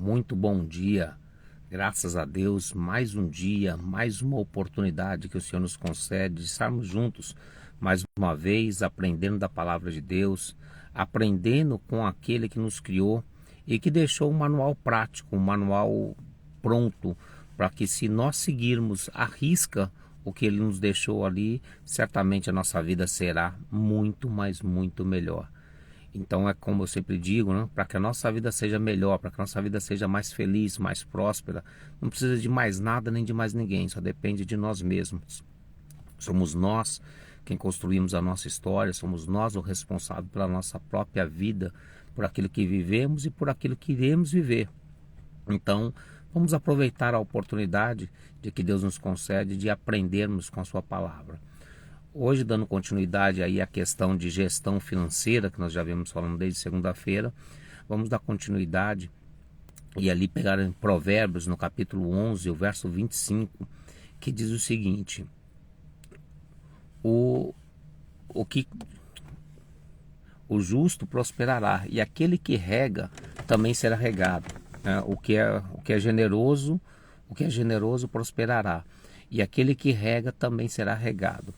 Muito bom dia, graças a Deus, mais um dia, mais uma oportunidade que o Senhor nos concede de estarmos juntos mais uma vez, aprendendo da palavra de Deus, aprendendo com aquele que nos criou e que deixou um manual prático, um manual pronto, para que se nós seguirmos à risca o que ele nos deixou ali, certamente a nossa vida será muito, mas muito melhor. Então é como eu sempre digo, né? Para que a nossa vida seja melhor, para que a nossa vida seja mais feliz, mais próspera, não precisa de mais nada nem de mais ninguém, só depende de nós mesmos. Somos nós quem construímos a nossa história, somos nós o responsável pela nossa própria vida, por aquilo que vivemos e por aquilo que iremos viver. Então, vamos aproveitar a oportunidade de que Deus nos concede de aprendermos com a sua palavra. Hoje, dando continuidade aí à questão de gestão financeira, que nós já vimos falando desde segunda-feira, vamos dar continuidade e ali pegar em Provérbios, no capítulo 11, o verso 25, que diz o seguinte: o justo prosperará, e aquele que rega também será regado. O que é generoso, prosperará, e aquele que rega também será regado.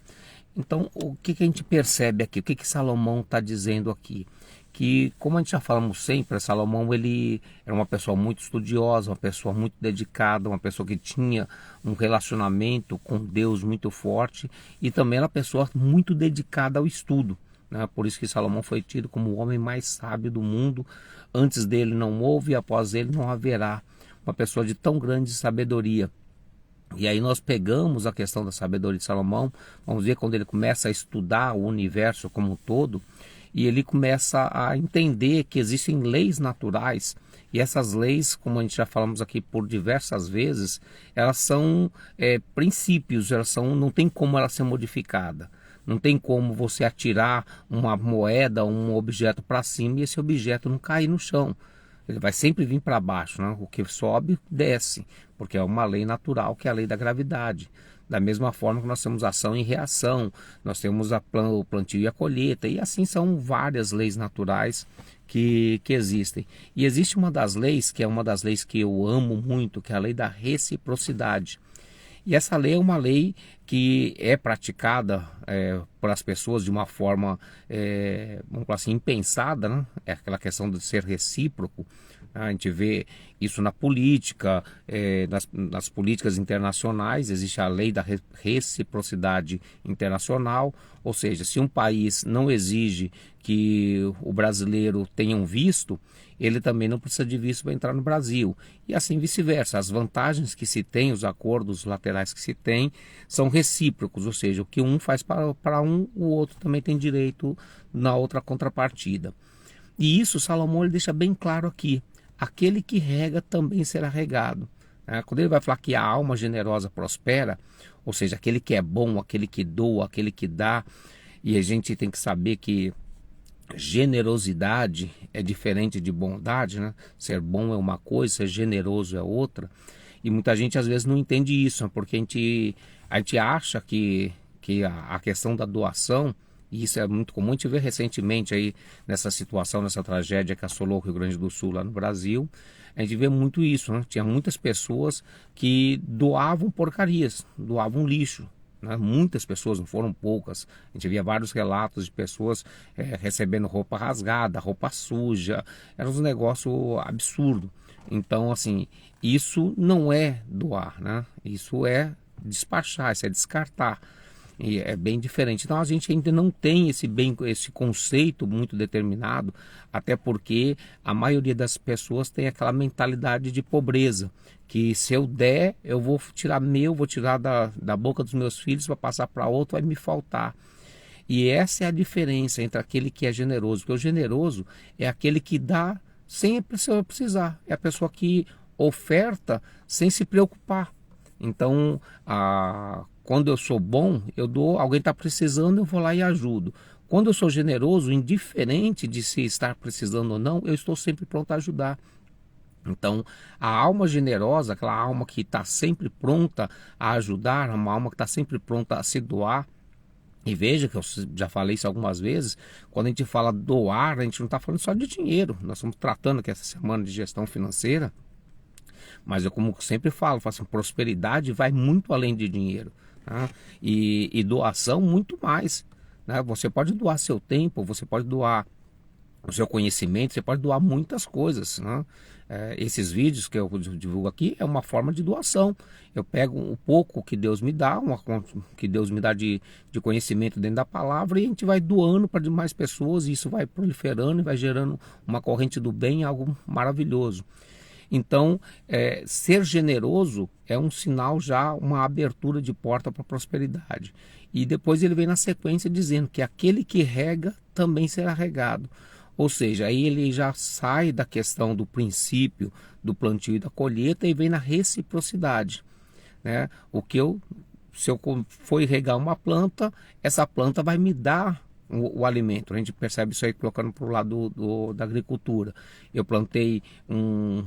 Então, o que a gente percebe aqui? O que Salomão está dizendo aqui? Que, como a gente já falamos sempre, Salomão ele era uma pessoa muito estudiosa, uma pessoa muito dedicada, uma pessoa que tinha um relacionamento com Deus muito forte e também era uma pessoa muito dedicada ao estudo, né? Por isso que Salomão foi tido como o homem mais sábio do mundo. Antes dele não houve e após ele não haverá uma pessoa de tão grande sabedoria. E aí nós pegamos a questão da sabedoria de Salomão, vamos ver quando ele começa a estudar o universo como um todo, e ele começa a entender que existem leis naturais, e essas leis, como a gente já falamos aqui por diversas vezes, elas são princípios, não tem como ela ser modificada. Não tem como você atirar uma moeda, um objeto para cima e esse objeto não cair no chão. Ele vai sempre vir para baixo, né? O que sobe, desce, porque é uma lei natural, que é a lei da gravidade. Da mesma forma que nós temos ação e reação, nós temos o plantio e a colheita, e assim são várias leis naturais que existem. E existe uma das leis, que é uma das leis que eu amo muito, que é a lei da reciprocidade. E essa lei é uma lei que é praticada por as pessoas de uma forma, vamos falar assim, impensada, né? É aquela questão de ser recíproco. A gente vê isso na política, nas políticas internacionais, existe a lei da reciprocidade internacional, ou seja, se um país não exige que o brasileiro tenha um visto, ele também não precisa de visto para entrar no Brasil. E assim vice-versa, as vantagens que se tem, os acordos laterais que se tem, são recíprocos, ou seja, o que um faz para um, o outro também tem direito na outra contrapartida. E isso Salomão ele deixa bem claro aqui: aquele que rega também será regado. Quando ele vai falar que a alma generosa prospera, ou seja, aquele que é bom, aquele que doa, aquele que dá, e a gente tem que saber que generosidade é diferente de bondade, né? Ser bom é uma coisa, ser generoso é outra. E muita gente às vezes não entende isso, né? Porque a gente acha que a questão da doação, e isso é muito comum, a gente vê recentemente aí nessa situação, nessa tragédia que assolou o Rio Grande do Sul lá no Brasil, a gente vê muito isso, né? Tinha muitas pessoas que doavam porcarias, doavam lixo, né? Muitas pessoas, não foram poucas. A gente via vários relatos de pessoas recebendo roupa rasgada, roupa suja, era um negócio absurdo. Então, assim, isso não é doar, né? Isso é despachar, isso é descartar. E é bem diferente. Então a gente ainda não tem esse conceito muito determinado, até porque a maioria das pessoas tem aquela mentalidade de pobreza, que se eu der, eu vou tirar vou tirar da boca dos meus filhos para passar para outro, vai me faltar. E essa é a diferença entre aquele que é generoso, porque o generoso é aquele que dá sem precisar, é a pessoa que oferta sem se preocupar. Então, quando eu sou bom, eu dou, alguém está precisando, eu vou lá e ajudo. Quando eu sou generoso, indiferente de se estar precisando ou não, eu estou sempre pronto a ajudar. Então, a alma generosa, aquela alma que está sempre pronta a ajudar, uma alma que está sempre pronta a se doar. E veja que eu já falei isso algumas vezes, quando a gente fala doar, a gente não está falando só de dinheiro. Nós estamos tratando aqui essa semana de gestão financeira. Mas eu, como sempre falo assim, prosperidade vai muito além de dinheiro, tá? E doação muito mais, né? Você pode doar seu tempo, você pode doar o seu conhecimento, você pode doar muitas coisas, né? Esses vídeos que eu divulgo aqui é uma forma de doação. Eu pego um pouco que Deus me dá, que Deus me dá de conhecimento dentro da palavra, e a gente vai doando para demais pessoas, e isso vai proliferando e vai gerando uma corrente do bem, algo maravilhoso. Então, ser generoso é um sinal já, uma abertura de porta para a prosperidade. E depois ele vem na sequência dizendo que aquele que rega também será regado. Ou seja, aí ele já sai da questão do princípio do plantio e da colheita e vem na reciprocidade, né? Se eu for regar uma planta, essa planta vai me dar o alimento. A gente percebe isso aí colocando para o lado da agricultura. Eu plantei um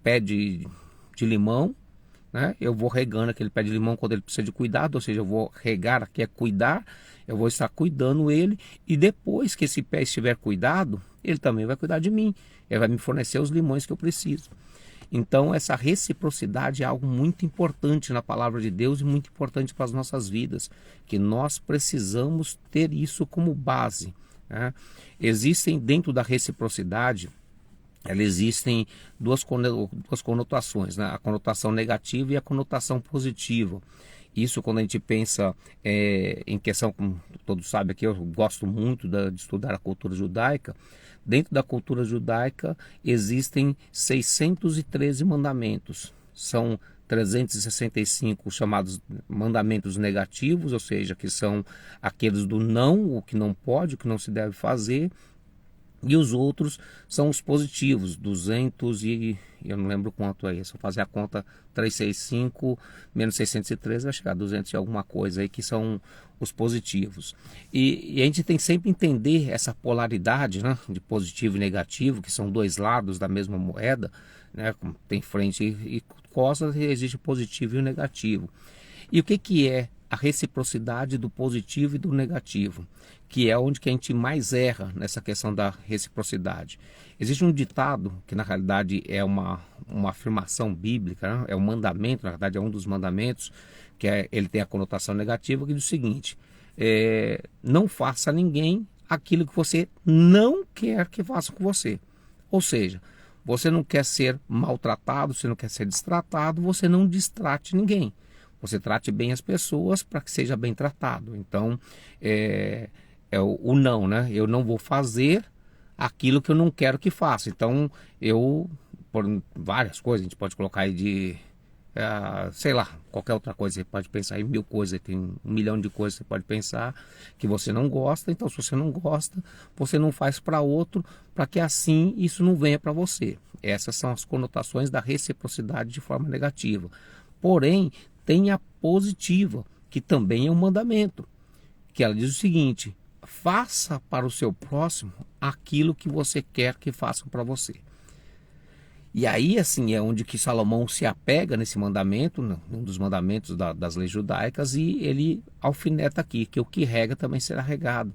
pé de limão, né? Eu vou regando aquele pé de limão quando ele precisa de cuidado, ou seja, eu vou regar, aqui é cuidar, eu vou estar cuidando ele, e depois que esse pé estiver cuidado, ele também vai cuidar de mim, ele vai me fornecer os limões que eu preciso. Então essa reciprocidade é algo muito importante na palavra de Deus e muito importante para as nossas vidas, que nós precisamos ter isso como base, né? Existem dentro da reciprocidade, existem duas conotações, né? A conotação negativa e a conotação positiva. Isso quando a gente pensa em questão, como todos sabem aqui, eu gosto muito de estudar a cultura judaica. Dentro da cultura judaica existem 613 mandamentos. São 365 chamados mandamentos negativos, ou seja, que são aqueles do não, o que não pode, o que não se deve fazer. E os outros são os positivos, 200 e eu não lembro quanto é. Se eu fazer a conta 365 menos 613 vai chegar a 200 e alguma coisa aí, que são os positivos. E a gente tem que sempre entender essa polaridade, né, de positivo e negativo, que são dois lados da mesma moeda, né? Tem frente e costas, e existe o positivo e o negativo. E o que é a reciprocidade do positivo e do negativo, que é onde que a gente mais erra nessa questão da reciprocidade? Existe um ditado, que na realidade é uma afirmação bíblica, né? É um mandamento, na verdade é um dos mandamentos, ele tem a conotação negativa, que diz o seguinte: não faça a ninguém aquilo que você não quer que faça com você. Ou seja, você não quer ser maltratado, você não quer ser destratado, você não destrate ninguém. Você trate bem as pessoas para que seja bem tratado. Então, é o não, né? Eu não vou fazer aquilo que eu não quero que faça. Então, por várias coisas, a gente pode colocar aí sei lá, qualquer outra coisa, você pode pensar em 1000 coisas, tem 1 milhão de coisas que você pode pensar que você não gosta. Então, se você não gosta, você não faz para outro, para que assim isso não venha para você. Essas são as conotações da reciprocidade de forma negativa. Porém, tem a positiva, que também é um mandamento, que ela diz o seguinte: faça para o seu próximo aquilo que você quer que façam para você. E aí, assim, é onde que Salomão se apega nesse mandamento, um dos mandamentos das leis judaicas, e ele alfineta aqui, que o que rega também será regado.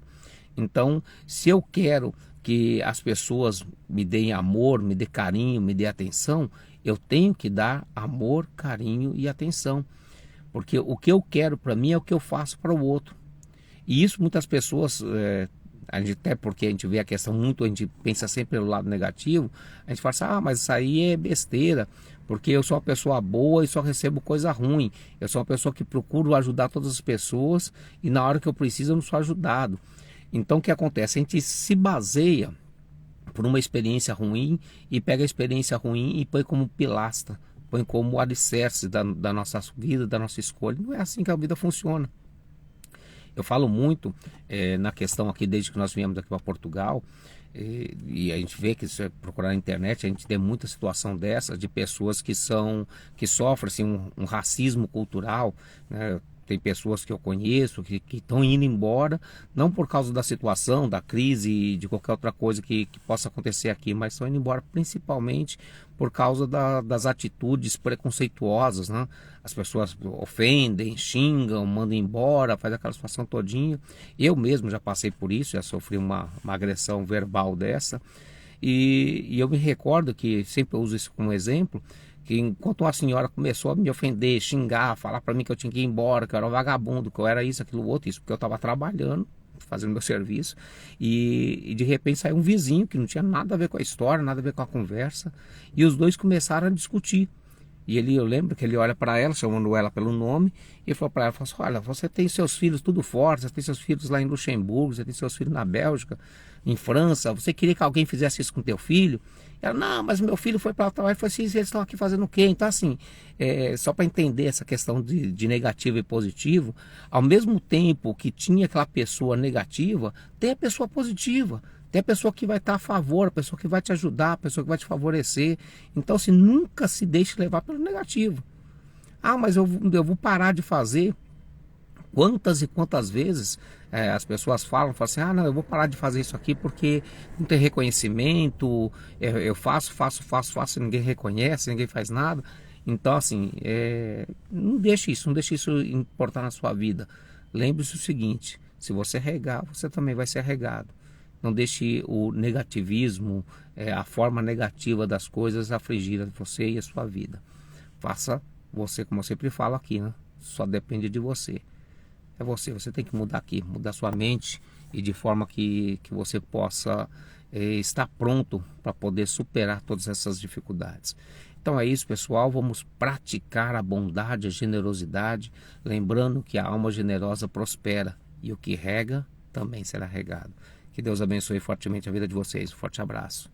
Então, se eu quero que as pessoas me deem amor, me dê carinho, me dê atenção, eu tenho que dar amor, carinho e atenção. Porque o que eu quero para mim é o que eu faço para o outro. E isso muitas pessoas, até porque a gente vê a questão muito, a gente pensa sempre pelo lado negativo, a gente fala assim: mas isso aí é besteira, porque eu sou uma pessoa boa e só recebo coisa ruim. Eu sou uma pessoa que procuro ajudar todas as pessoas e na hora que eu preciso eu não sou ajudado. Então o que acontece? A gente se baseia por uma experiência ruim e pega a experiência ruim e põe como pilastra, põe como alicerce da nossa vida, da nossa escolha. Não é assim que a vida funciona. Eu falo muito na questão aqui, desde que nós viemos aqui para Portugal, e a gente vê que, se procurar na internet, a gente tem muita situação dessa, de pessoas que sofrem assim, um racismo cultural, né? Tem pessoas que eu conheço que estão indo embora, não por causa da situação, da crise, de qualquer outra coisa que possa acontecer aqui, mas estão indo embora principalmente por causa das atitudes preconceituosas, né? As pessoas ofendem, xingam, mandam embora, faz aquela situação todinha. Eu mesmo já passei por isso, já sofri uma agressão verbal dessa. E eu me recordo que, sempre eu uso isso como exemplo, que enquanto uma senhora começou a me ofender, xingar, falar para mim que eu tinha que ir embora, que eu era um vagabundo, que eu era isso, aquilo, outro, isso porque eu estava trabalhando, fazendo meu serviço, e de repente saiu um vizinho que não tinha nada a ver com a história, nada a ver com a conversa, e os dois começaram a discutir. E eu lembro que ele olha para ela, chamando ela pelo nome, e falou para ela, falou assim, olha, você tem seus filhos tudo forte, você tem seus filhos lá em Luxemburgo, você tem seus filhos na Bélgica, em França, você queria que alguém fizesse isso com teu filho? Ela, não, mas meu filho foi para lá, e falou assim, eles estão aqui fazendo o quê? Então assim, só para entender essa questão de negativo e positivo, ao mesmo tempo que tinha aquela pessoa negativa, tem a pessoa positiva. Tem a pessoa que vai estar a favor, a pessoa que vai te ajudar, a pessoa que vai te favorecer. Então, assim, nunca se deixe levar pelo negativo. Ah, mas eu vou parar de fazer. Quantas e quantas vezes as pessoas falam assim, ah, não, eu vou parar de fazer isso aqui porque não tem reconhecimento, eu faço, e ninguém reconhece, ninguém faz nada. Então, assim, não deixe isso importar na sua vida. Lembre-se o seguinte, se você regar, você também vai ser regado. Não deixe o negativismo, a forma negativa das coisas afligir você e a sua vida. Faça você, como eu sempre falo aqui, né? Só depende de você. É você tem que mudar aqui, mudar sua mente e de forma que você possa estar pronto para poder superar todas essas dificuldades. Então é isso, pessoal, vamos praticar a bondade, a generosidade, lembrando que a alma generosa prospera e o que rega também será regado. Que Deus abençoe fortemente a vida de vocês. Um forte abraço.